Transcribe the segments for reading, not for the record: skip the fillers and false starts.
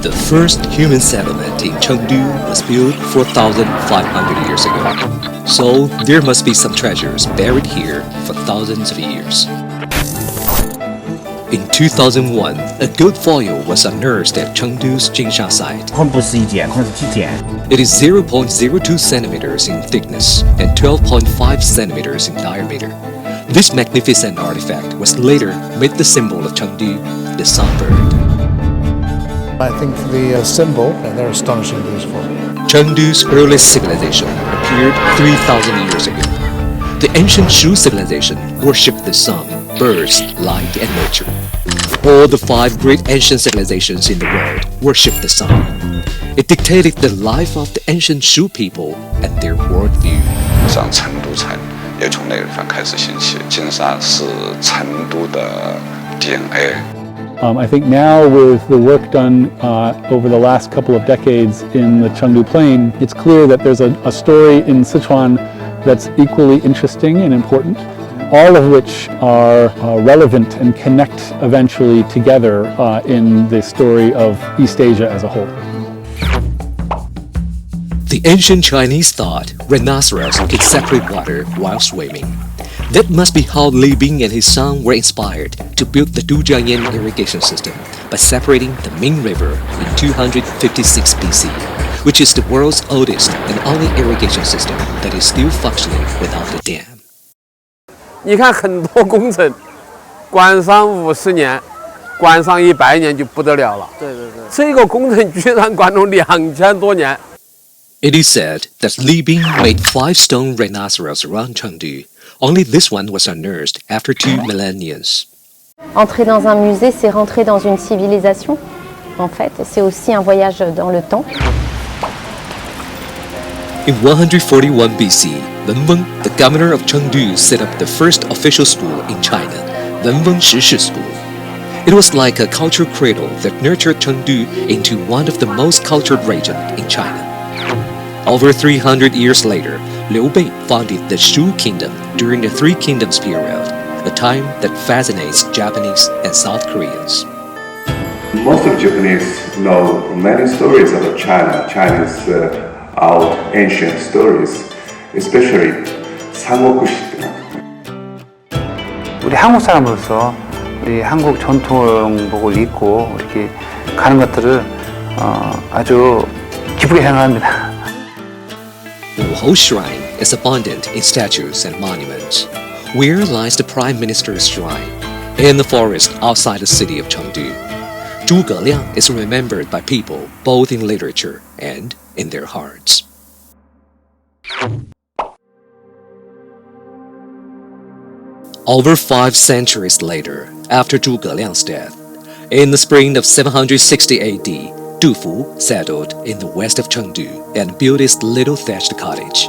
The first human settlement in Chengdu was built 4,500 years ago, so there must be some treasures buried here for thousands of years. In 2001, a gold foil was unearthed at Chengdu's Jingsha site. 可能不是一件，可能是几件。 It is 0.02 centimeters in thickness and 12.5 centimeters in diameter. This magnificent artifact was later made the symbol of Chengdu, the songbird. I think the symbol, and they're astonishingly beautiful. Chengdu's earliest civilization appeared 3,000 years ago. The ancient Shu civilization worshipped the sun, birds, light, and nature. All the 5 great ancient civilizations in the world worshipped the sun. It dictated the life of the ancient Shu people and their worldview. 像成都菜也从那个地方开始兴起，金沙是成都的 DNA。 I think now with the work done over the last couple of decades in the Chengdu Plain, it's clear that there's a story in Sichuan that's equally interesting and important, all of which are relevant and connect eventually together in the story of East Asia as a whole. The ancient Chinese thought rhinoceros could separate water while swimming. That must be how Li Bing and his son were inspired to build the Dujiangyan Irrigation System by separating the Ming River in 256 BC, which is the world's oldest and only irrigation system that is still functioning without a dam. 你看很多工程，关上50年，关上100年就不得了了。对。这个工程居然关了2000多年。 It is said that Li Bing made 5 stone rhinoceros around Chengdu. Only this one was unearthed after 2 millennia. Entrer dans un musée, c'est rentrer dans une civilisation. En fait, c'est aussi un voyage dans le temps. In 141 BC, Wenweng, the governor of Chengdu, set up the first official school in China, Wenweng Shishi School. It was like a cultural cradle that nurtured Chengdu into one of the most cultured regions in China. Over 300 years later, Liu Bei founded the Shu Kingdom during the Three Kingdoms period, a time that fascinates Japanese and South Koreans. Most of Japanese know many stories about China, Chinese old ancient stories, especially 삼국시대. 우리 한국 사람으로서 우리 한국 전통복을 입고 이렇게 가는 것들을 아주 기쁘게 생각합니다. Wuhou Shrine is abundant in statues and monuments. Where lies the Prime Minister's shrine? In the forest outside the city of Chengdu. Zhuge Liang is remembered by people both in literature and in their hearts. Over 5 centuries later, after Zhuge Liang's death, in the spring of 760 AD, Du Fu settled in the west of Chengdu and built his little thatched cottage.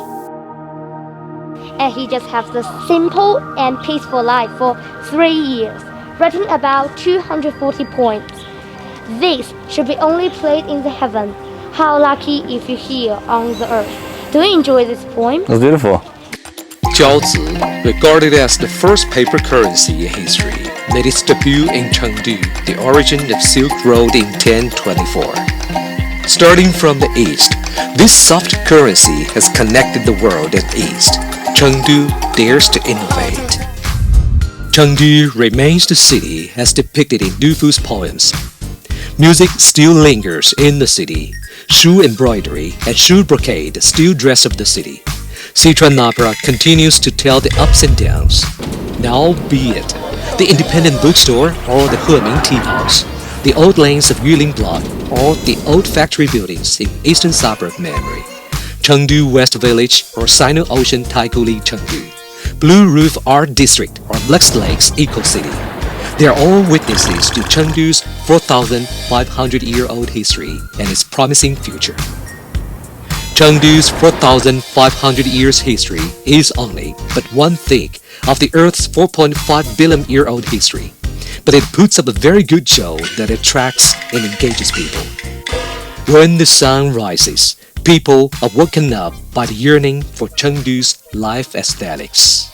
And he just has this simple and peaceful life for 3 years, writing about 240 poems. This should be only played in the heaven. How lucky if you're here on the earth. Do you enjoy this poem? It's beautiful. Jiaozi, regarded as the first paper currency in history, made its debut in Chengdu, the origin of Silk Road in 1024. Starting from the east, this soft currency has connected the world at east. Chengdu dares to innovate. Chengdu remains the city as depicted in Du Fu's poems. Music still lingers in the city. Shu embroidery and Shu brocade still dress up the city. Sichuan opera continues to tell the ups and downs. Now be it the independent bookstore or the Heming Tea House, the old lanes of Yuling Block or the old factory buildings in eastern suburb memory, Chengdu West Village or Sino-Ocean Taikuli Chengdu, Blue Roof Art District or Lux Lakes Eco City. They are all witnesses to Chengdu's 4,500-year-old history and its promising future. Chengdu's 4,500 years history is only but one thing of the Earth's 4.5 billion-year-old history, but it puts up a very good show that attracts and engages people. When the sun rises, people are woken up by the yearning for Chengdu's life aesthetics.